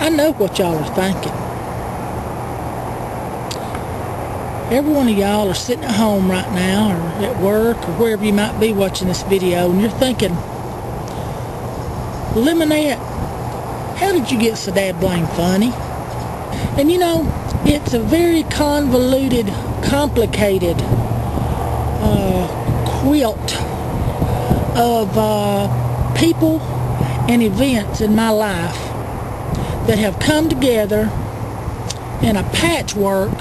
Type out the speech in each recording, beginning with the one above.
I know what y'all are thinking. Every one of y'all are sitting at home right now, or at work, or wherever you might be watching this video, and you're thinking, Lemonette, how did you get so dadblamed funny? And you know, it's a very convoluted, complicated quilt of people and events in my life that have come together in a patchwork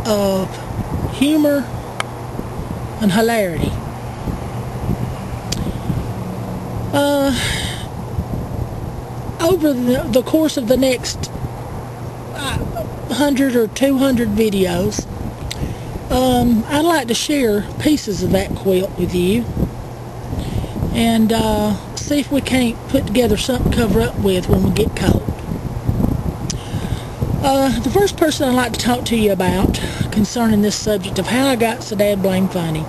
of humor and hilarity. Over the course of the next 100 or 200 videos, I'd like to share pieces of that quilt with you and see if we can't put together something to cover up with when we get cold. The first person I'd like to talk to you about concerning this subject of how I got so dadblamed funny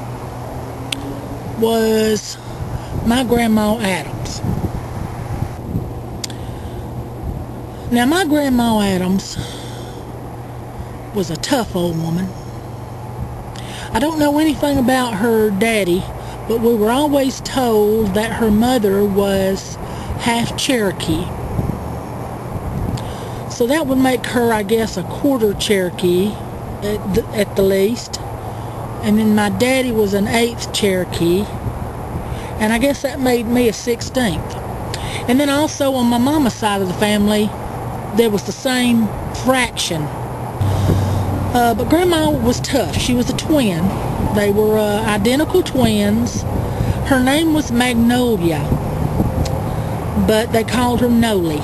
was my Grandma Adams. Now, my Grandma Adams was a tough old woman. I don't know anything about her daddy, but we were always told that her mother was half Cherokee. So that would make her, I guess, a quarter Cherokee at the least. And then my daddy was an 1/8 Cherokee. And I guess that made me a 16th. And then also on my mama's side of the family, there was the same fraction. But Grandma was tough. She was a twin. They were identical twins. Her name was Magnolia, but they called her Noli.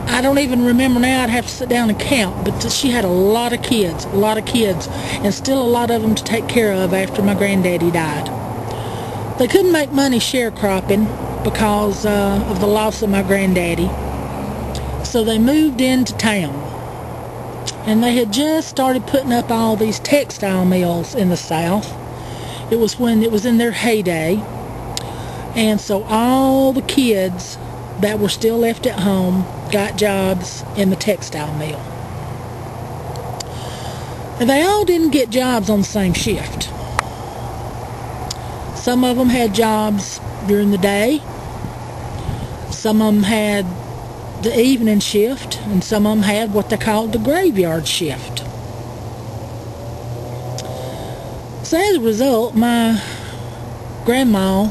I don't even remember now. I'd have to sit down and count, but she had a lot of kids, and still a lot of them to take care of after my granddaddy died. They couldn't make money sharecropping because of the loss of my granddaddy, so they moved into town, and they had just started putting up all these textile mills in the South. It was when it was in their heyday, and so all the kids that were still left at home got jobs in the textile mill. And they all didn't get jobs on the same shift. Some of them had jobs during the day, some of them had the evening shift, and some of them had what they called the graveyard shift. So as a result, my grandma,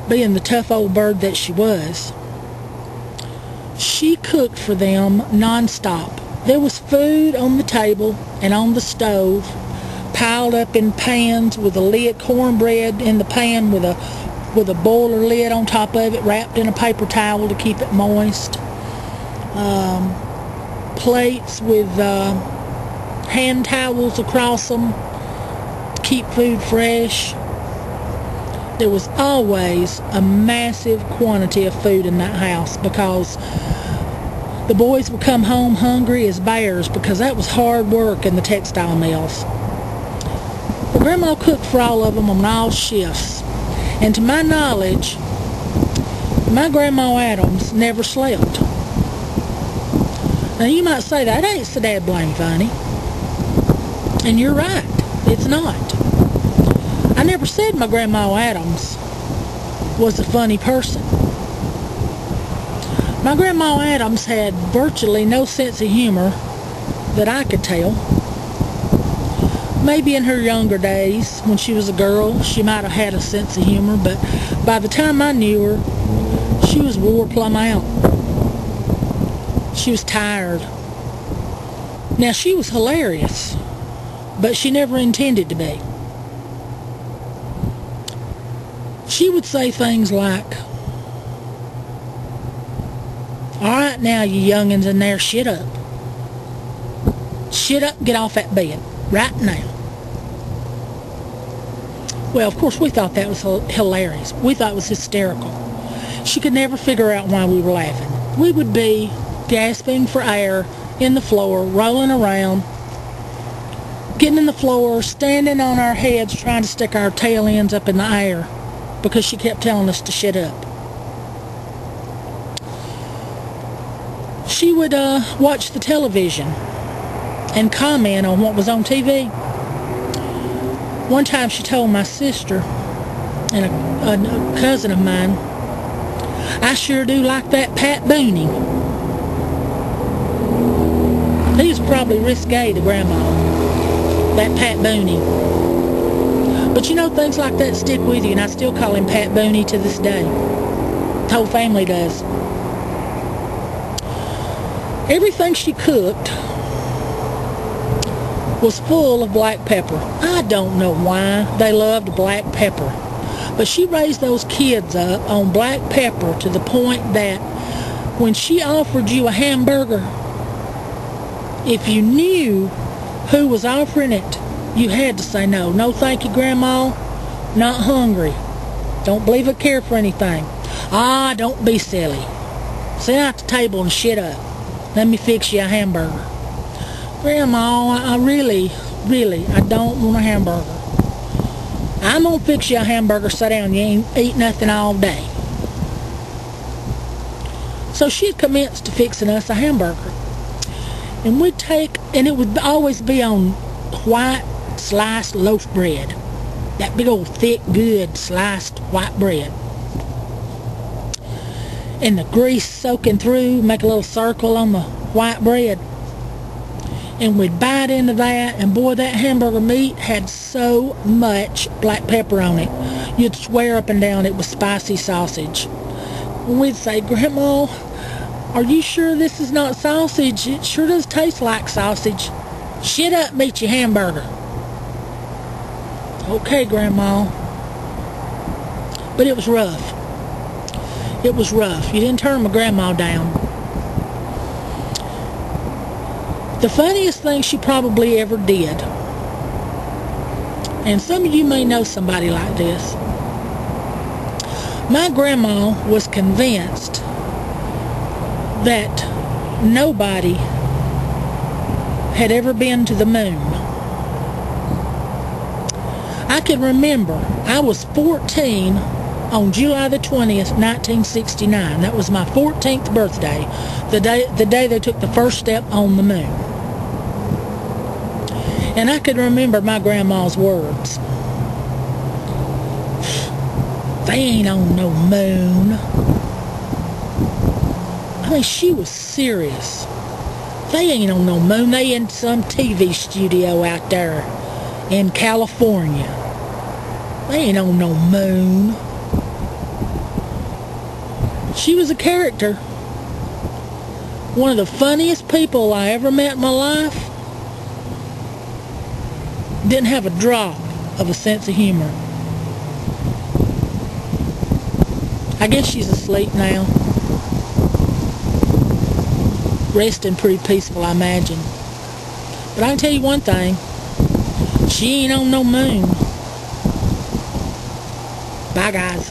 being the tough old bird that she was, she cooked for them non-stop. There was food on the table and on the stove, piled up in pans with a lid, cornbread in the pan with a boiler lid on top of it, wrapped in a paper towel to keep it moist. Plates with hand towels across them to keep food fresh. There was always a massive quantity of food in that house because the boys would come home hungry as bears because that was hard work in the textile mills. But Grandma cooked for all of them on all shifts. And to my knowledge, my Grandma Adams never slept. Now you might say, that ain't so dadblamed funny. And you're right, it's not. I never said my Grandma Adams was a funny person. My Grandma Adams had virtually no sense of humor that I could tell. Maybe in her younger days, when she was a girl, she might have had a sense of humor, but by the time I knew her, she was wore plumb out. She was tired. Now, she was hilarious, but she never intended to be. She would say things like, "All right now, you youngins in there, shut up. Shut up and get off that bed, right now." Well, of course, we thought that was hilarious. We thought it was hysterical. She could never figure out why we were laughing. We would be gasping for air in the floor, rolling around, getting in the floor, standing on our heads, trying to stick our tail ends up in the air because she kept telling us to shut up. she would watch the television and comment on what was on TV. One time she told my sister and a cousin of mine, "I sure do like that Pat Boone. He's probably risque to Grandma, that Pat Boone." But you know, things like that stick with you, and I still call him Pat Boone to this day. The whole family does. Everything she cooked was full of black pepper. I don't know why they loved black pepper, but she raised those kids up on black pepper to the point that when she offered you a hamburger, if you knew who was offering it, you had to say no. "No thank you, Grandma, not hungry. Don't believe I care for anything." "Ah, don't be silly. Sit at the table and shut up. Let me fix you a hamburger." "Grandma, I really, I don't want a hamburger." "I'm gonna fix you a hamburger. Sit down. You ain't eat nothing all day." So she'd commenced to fixing us a hamburger. And we'd take, and it would always be on white sliced loaf bread. That big old thick, good sliced white bread. And the grease soaking through, make a little circle on the white bread. And we'd bite into that, and boy, that hamburger meat had so much black pepper on it. You'd swear up and down it was spicy sausage. And we'd say, "Grandma, are you sure this is not sausage? It sure does taste like sausage." "Shut up and eat your hamburger." "Okay, Grandma." But it was rough. It was rough. You didn't turn my grandma down. The funniest thing she probably ever did, and some of you may know somebody like this, my grandma was convinced that nobody had ever been to the moon. I can remember I was 14 on July the 20th, 1969. That was my 14th birthday, the day they took the first step on the moon. And I could remember my grandma's words. "They ain't on no moon." I mean, she was serious. "They ain't on no moon. They in some TV studio out there in California. They ain't on no moon." She was a character. One of the funniest people I ever met in my life. Didn't have a drop of a sense of humor. I guess she's asleep now. Resting pretty peaceful, I imagine. But I can tell you one thing. She ain't on no moon. Bye, guys.